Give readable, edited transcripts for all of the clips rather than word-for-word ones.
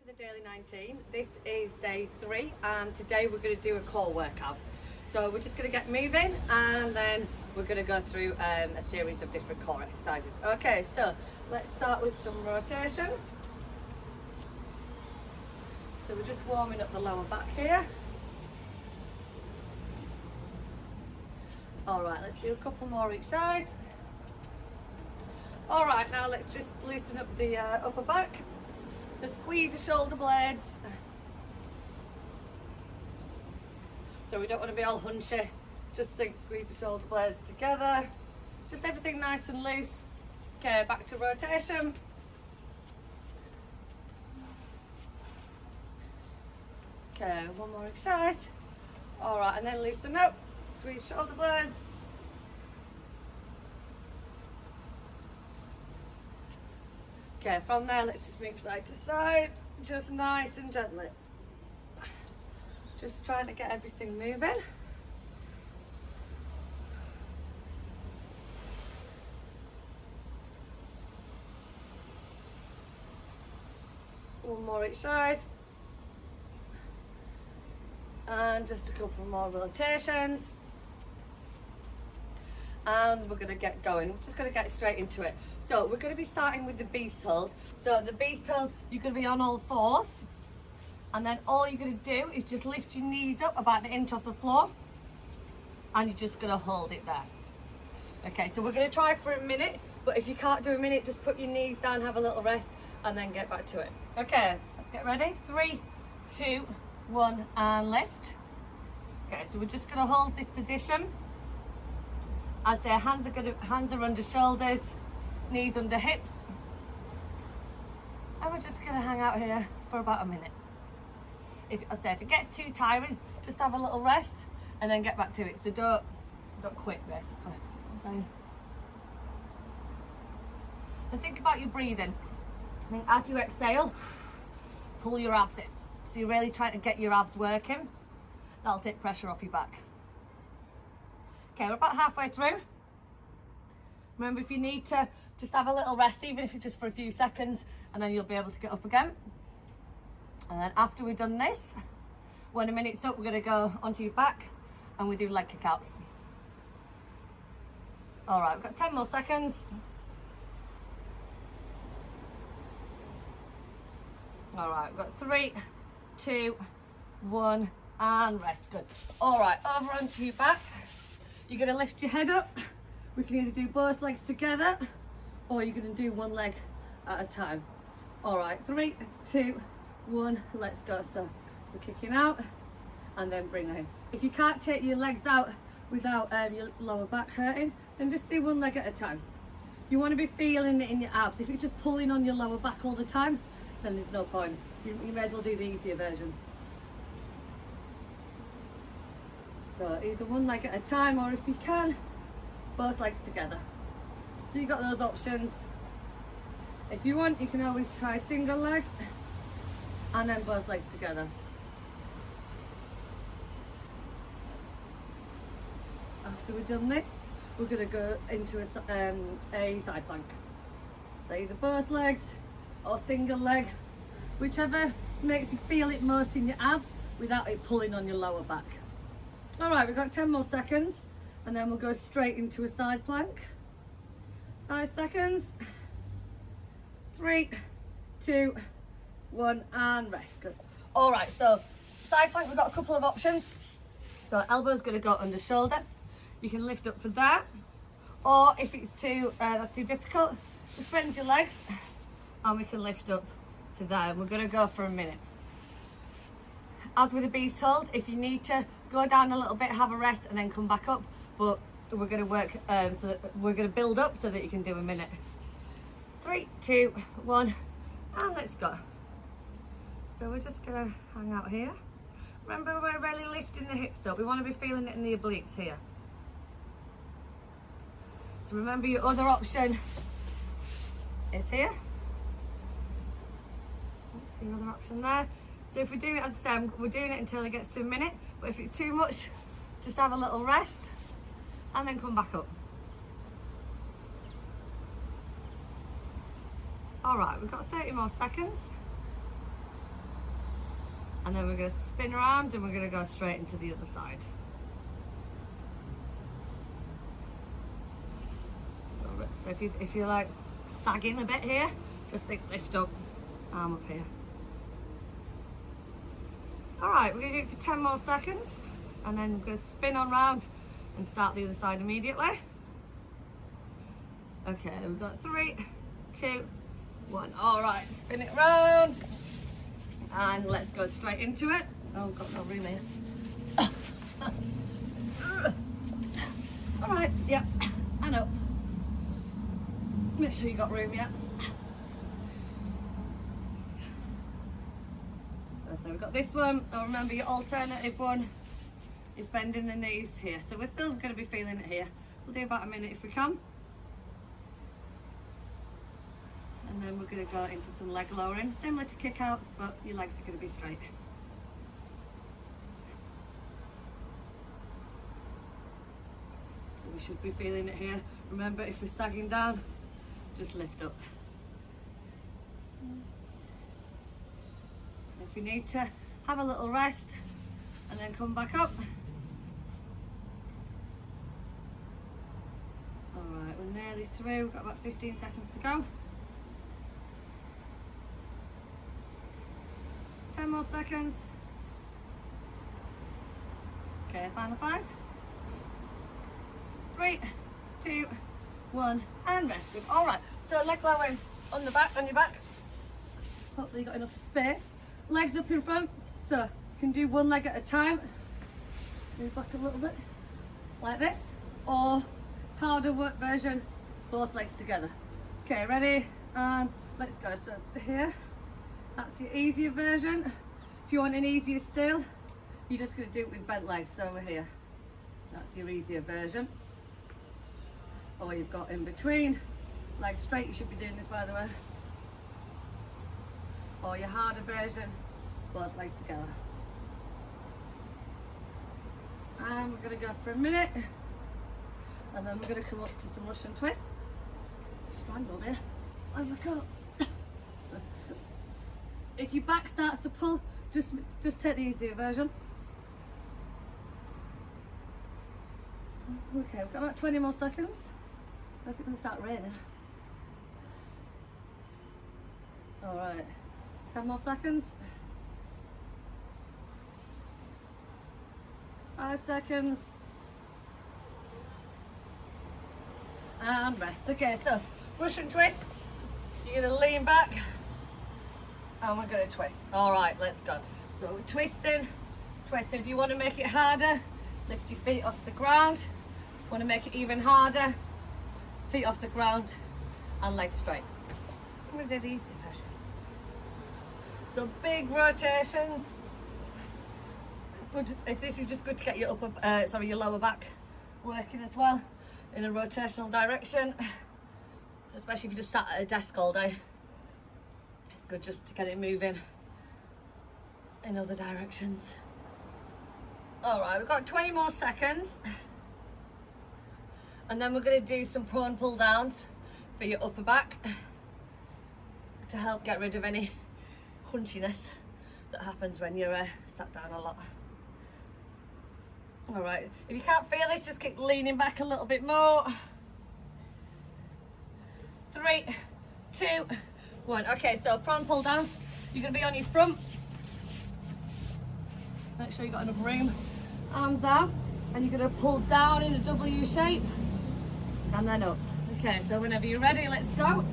to the Daily 19. This is day 3 and today we're going to do a core workout. So we're just going to get moving and then we're going to go through a series of different core exercises. Okay, so let's start with some rotation. So we're just warming up the lower back here. Alright, let's do a couple more each side. Alright, now let's just loosen up the upper back. So squeeze the shoulder blades. So we don't want to be all hunchy. Just squeeze the shoulder blades together. Just everything nice and loose. Okay, back to rotation. Okay, one more each side. Alright, and then loosen up. Squeeze shoulder blades. Okay, from there let's just move side to side, just nice and gently. Just trying to get everything moving. One more each side. And just a couple more rotations. And we're going to get going. We're just going to get straight into it. So we're going to be starting with the beast hold. So the beast hold, you're going to be on all fours. And then all you're going to do is just lift your knees up about an inch off the floor. And you're just going to hold it there. Okay, so we're going to try for a minute. But if you can't do a minute, just put your knees down, have a little rest, and then get back to it. Okay, let's get ready. 3, 2, 1, and lift. Okay, so we're just going to hold this position. I'd say hands are under shoulders, knees under hips. And we're just gonna hang out here for about a minute. If it gets too tiring, just have a little rest and then get back to it. So don't quit basically, that's what I'm saying. And think about your breathing. I think as you exhale, pull your abs in. So you're really trying to get your abs working. That'll take pressure off your back. Okay, we're about halfway through. Remember, if you need to, just have a little rest, even if it's just for a few seconds, and then you'll be able to get up again. And then after we've done this, when a minute's up, we're going to go onto your back and we do leg kickouts. All right, we've got 10 more seconds. All right, we've got 3, 2, 1, and rest. Good. All right, over onto your back. You're going to lift your head up. We can either do both legs together or you're going to do one leg at a time. All right, 3, 2, 1, let's go. So we're kicking out and then bring in. If you can't take your legs out without your lower back hurting, then just do one leg at a time. You want to be feeling it in your abs. If you're just pulling on your lower back all the time, then there's no point. You may as well do the easier version. So either one leg at a time, or if you can, both legs together. So you've got those options. If you want, you can always try single leg and then both legs together. After we've done this, we're going to go into a side plank. So either both legs or single leg, whichever makes you feel it most in your abs without it pulling on your lower back. All right, we've got 10 more seconds and then we'll go straight into a side plank. 5 seconds. 3, 2, 1, and rest. Good. All right, so side plank, we've got a couple of options. So elbow's going to go under shoulder. You can lift up for that, or if it's that's too difficult, just bend your legs and we can lift up to there. And we're going to go for a minute. As with a beast hold, if you need to go down a little bit, have a rest and then come back up, but we're going to work so that we're going to build up so that you can do a minute. 3, 2, 1, and let's go. So we're just going to hang out here. Remember, we're really lifting the hips up. We want to be feeling it in the obliques here. So remember, your other option is here. That's the other option there. So if we do it, as I said, we're doing it until it gets to a minute, but if it's too much, just have a little rest and then come back up. All right, we've got 30 more seconds. And then we're going to spin around and we're going to go straight into the other side. So if you're like sagging a bit here, just lift up, arm up here. All right, we're going to do it for 10 more seconds, and then we're going to spin on round and start the other side immediately. Okay, we've got 3, 2, 1. All right, spin it round, and let's go straight into it. Oh, got no room here. All right, yeah, and up. Make sure you got room, yeah. So we've got this one. Oh, remember your alternative one is bending the knees here. So we're still going to be feeling it here. We'll do about a minute if we can. And then we're going to go into some leg lowering, similar to kick outs, but your legs are going to be straight. So we should be feeling it here. Remember, if we're sagging down, just lift up. And if you need to, have a little rest and then come back up. All right, we're nearly through. We've got about 15 seconds to go. 10 more seconds. Okay, final 5, 3, 2, 1, and rest. Good. All right, so leg lowering on the back, on your back. Hopefully you got enough space. Legs up in front, so you can do one leg at a time. Move back a little bit, like this, or harder work version, both legs together. Okay, ready? And let's go. So here, that's your easier version. If you want an easier still, you're just going to do it with bent legs. So we're here. That's your easier version. Or you've got in between, legs straight. You should be doing this, by the way. Or your harder version, both legs together. And we're going to go for a minute, and then we're going to come up to some Russian twists. Strangled here. Oh my God. If your back starts to pull, just take the easier version. Okay, we've got about 20 more seconds. I think it's going to start raining. All right, 10 more seconds. 5 seconds. And rest. Okay, so Russian twist. You're going to lean back and we're going to twist. All right, let's go. So we're twisting. If you want to make it harder, lift your feet off the ground. Want to make it even harder, feet off the ground and legs straight. I'm going to do the easy version. So big rotations. Good. This is just good to get your your lower back working as well in a rotational direction, especially if you just sat at a desk all day. It's good just to get it moving in other directions. All right, we've got 20 more seconds, and then we're going to do some prone pull downs for your upper back to help get rid of any hunchiness that happens when you're sat down a lot. All right, if you can't feel this, just keep leaning back a little bit more. 3, 2, 1. Okay, so prone pull downs. You're going to be on your front. Make sure you've got enough room. Arms down, and you're going to pull down in a W shape and then up. Okay, so whenever you're ready, let's go.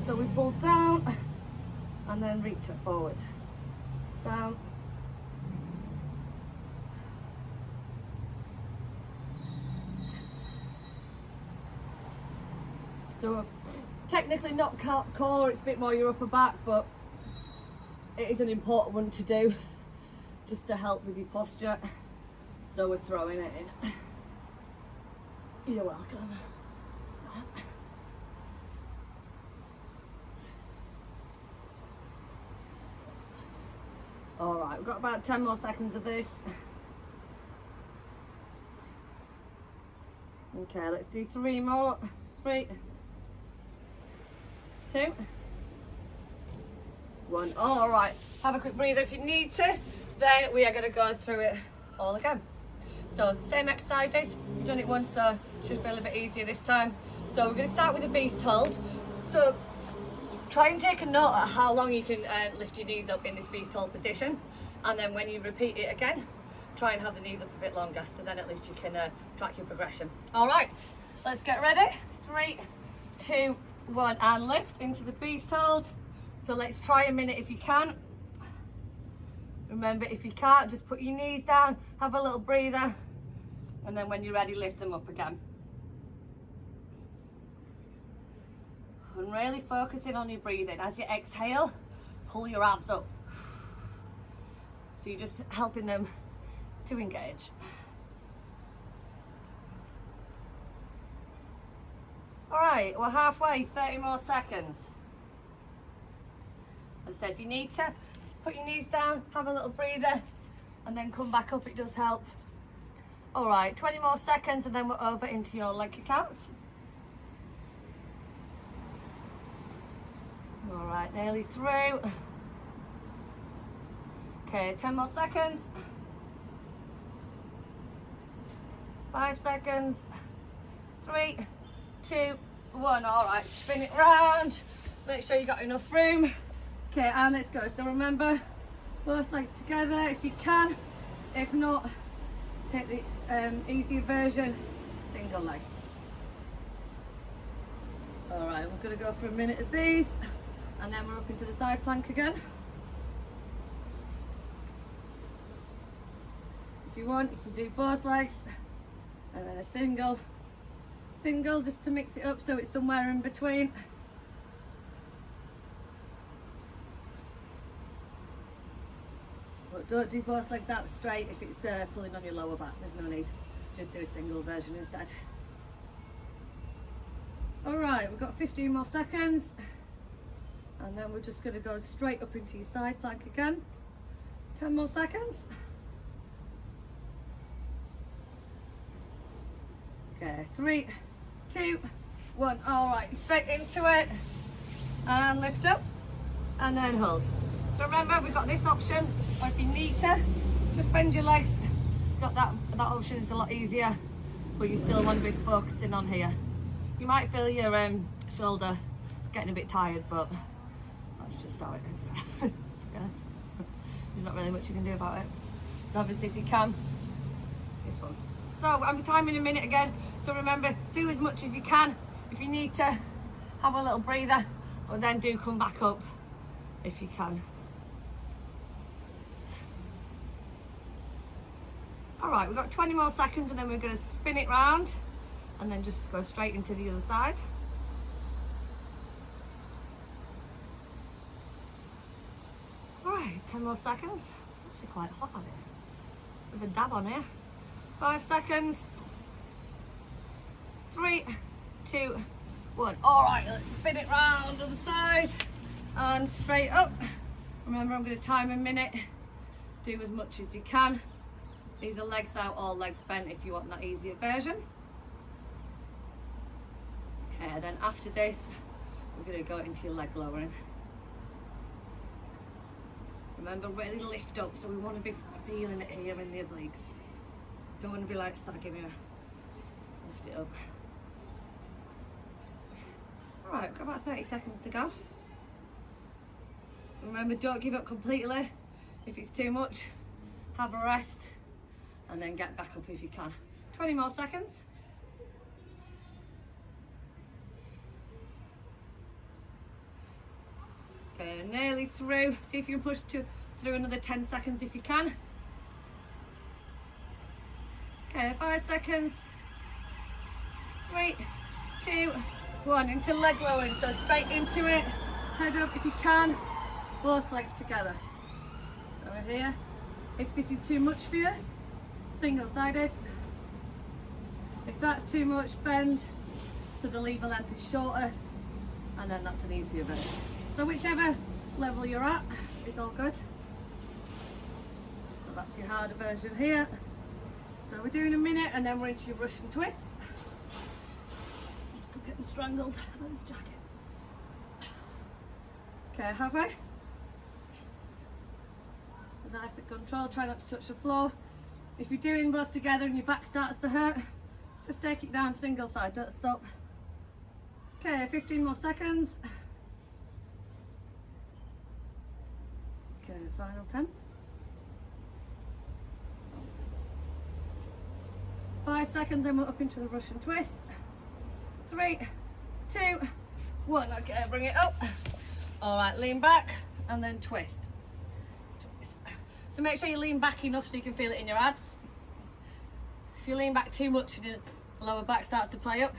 So we pull down and then reach it forward. Down. So technically not core, it's a bit more your upper back, but it is an important one to do just to help with your posture. So we're throwing it in. You're welcome. All right, we've got about 10 more seconds of this. Okay, let's do 3 more. 3, 2, 1. All right, have a quick breather if you need to. Then we are going to go through it all again. So same exercises, you've done it once, so it should feel a bit easier this time. So we're going to start with a beast hold. So try and take a note at how long you can lift your knees up in this beast hold position, and then when you repeat it again, try and have the knees up a bit longer, so then at least you can track your progression. All right, let's get ready. 3, 2, 1, and lift into the beast hold. So let's try a minute if you can. Remember, if you can't, just put your knees down, have a little breather, and then when you're ready, lift them up again. And really focusing on your breathing. As you exhale, pull your abs up. So you're just helping them to engage. All right, we're halfway, 30 more seconds. As I say, if you need to, put your knees down, have a little breather, and then come back up, it does help. All right, 20 more seconds, and then we're over into your leg kick-outs. All right, nearly through. Okay, 10 more seconds. 5 seconds. 3, 2, 1. All right, spin it round. Make sure you got enough room. Okay, and let's go. So remember, both legs together if you can. If not, take the easier version, single leg. All right, we're gonna go for a minute of these, and then we're up into the side plank again. If you want, you can do both legs, and then a single, just to mix it up so it's somewhere in between. But don't do both legs out straight if it's pulling on your lower back. There's no need. Just do a single version instead. All right, we've got 15 more seconds. And then we're just going to go straight up into your side plank again. 10 more seconds. Okay, 3, 2, 1. All right, straight into it. And lift up. And then hold. So remember, we've got this option, or if you need to, just bend your legs. Got that option, it's a lot easier, but you still want to be focusing on here. You might feel your shoulder getting a bit tired, but that's just how it is, to be honest. There's not really much you can do about it. So obviously if you can, it's fun. So I'm timing a minute again, so remember, do as much as you can. If you need to, have a little breather, but then do come back up if you can. All right, we've got 20 more seconds, and then we're going to spin it round and then just go straight into the other side. All right, 10 more seconds. It's actually quite hot on here. With a dab on here. 5 seconds. 3, 2, 1. All right, let's spin it round to the side and straight up. Remember, I'm going to time a minute. Do as much as you can. Either legs out or legs bent if you want that easier version. Okay, then after this, we're going to go into your leg lowering. Remember, really lift up, so we want to be feeling it here in the obliques. Don't want to be like sagging here. Lift it up. All right, got about 30 seconds to go. Remember, don't give up completely. If it's too much, have a rest, and then get back up if you can. 20 more seconds. Okay, nearly through. See if you can push through another 10 seconds if you can. Okay, 5 seconds. 3, 2, 1. Into leg lowering, so straight into it. Head up if you can. Both legs together. So we're here. If this is too much for you, single-sided. If that's too much, bend so the lever length is shorter, and then that's an easier version. So whichever level you're at, it's all good. So that's your harder version here. So we're doing a minute, and then we're into your Russian twist. I'm still getting strangled by this jacket. Okay, halfway. So Nice and controlled, try not to touch the floor. If you're doing both together and your back starts to hurt, just take it down single side, don't stop. Okay, 15 more seconds. Okay, final 10. 5 seconds, then we're up into the Russian twist. 3, 2, 1. Okay, bring it up. All right, lean back and then twist. Twist. So make sure you lean back enough so you can feel it in your abs. If you lean back too much and your lower back starts to play up,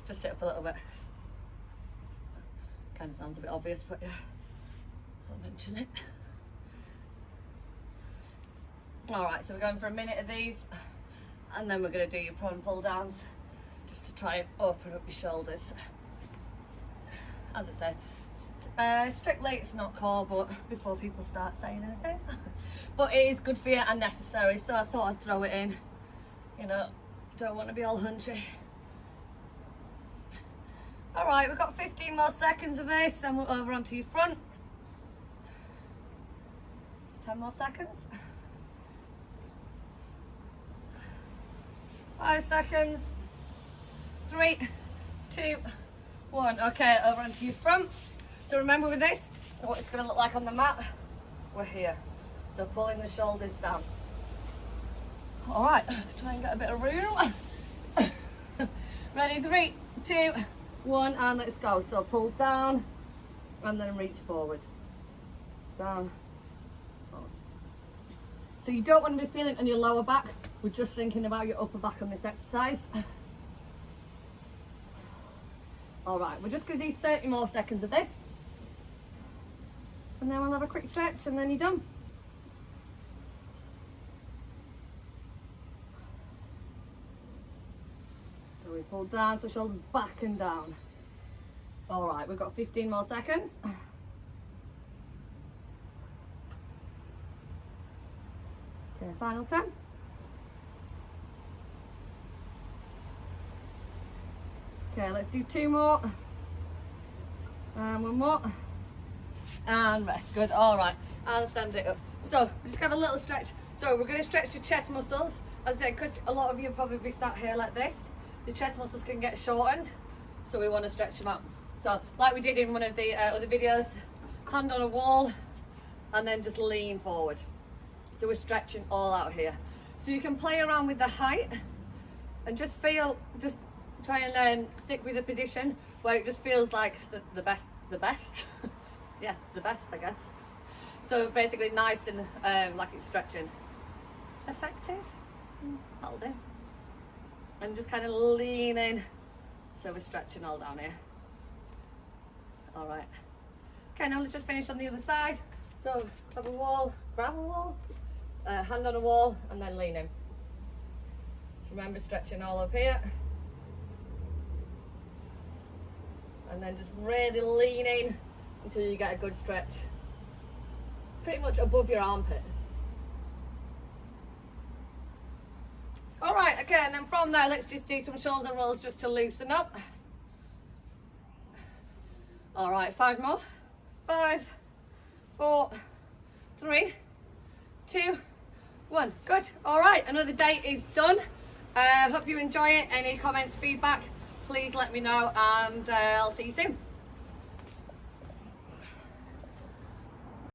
just sit up a little bit. Kind of sounds a bit obvious, but yeah, I'll mention it. All right, so we're going for a minute of these, and then we're going to do your prone pull downs, just to try and open up your shoulders. As I say, strictly it's not core, but before people start saying anything, but it is good for you and necessary, so I thought I'd throw it in. You know, don't want to be all hunchy. All right, we've got 15 more seconds of this, then we're over onto your front. 10 more seconds. 5 seconds. 3, 2, 1. Okay, over onto your front. So remember with this, what it's going to look like on the mat, we're here. So pulling the shoulders down. All right, try and get a bit of room. Ready, 3, 2, 1, and let's go. So pull down and then reach forward. Down. Forward. So you don't want to be feeling on your lower back. We're just thinking about your upper back on this exercise. All right, we're just going to do 30 more seconds of this. And then we'll have a quick stretch and then you're done. So we pull down, so shoulders back and down. All right, we've got 15 more seconds. Okay, final 10. Okay, let's do 2 more. And 1 more. And rest. Good. All right. And stand it up. So we just have a little stretch. So we're going to stretch your chest muscles. As I said, because a lot of you probably be sat here like this, the chest muscles can get shortened. So we want to stretch them out. So like we did in one of the other videos, hand on a wall and then just lean forward. So we're stretching all out here. So you can play around with the height and just feel, just try and stick with a position where it just feels like the best. Yeah, the best, I guess. So basically nice and like it's stretching. Effective. That'll do. And just kind of leaning. So we're stretching all down here. All right. Okay, now let's just finish on the other side. So have a wall, grab a wall, hand on a wall, and then leaning. So remember stretching all up here. And then just really leaning until you get a good stretch. Pretty much above your armpit. All right, okay, and then from there, let's just do some shoulder rolls just to loosen up. All right, 5 more. 5, 4, 3, 2, 1. Good. All right, another day is done. Hope you enjoy it. Any comments, feedback, please let me know, and I'll see you soon.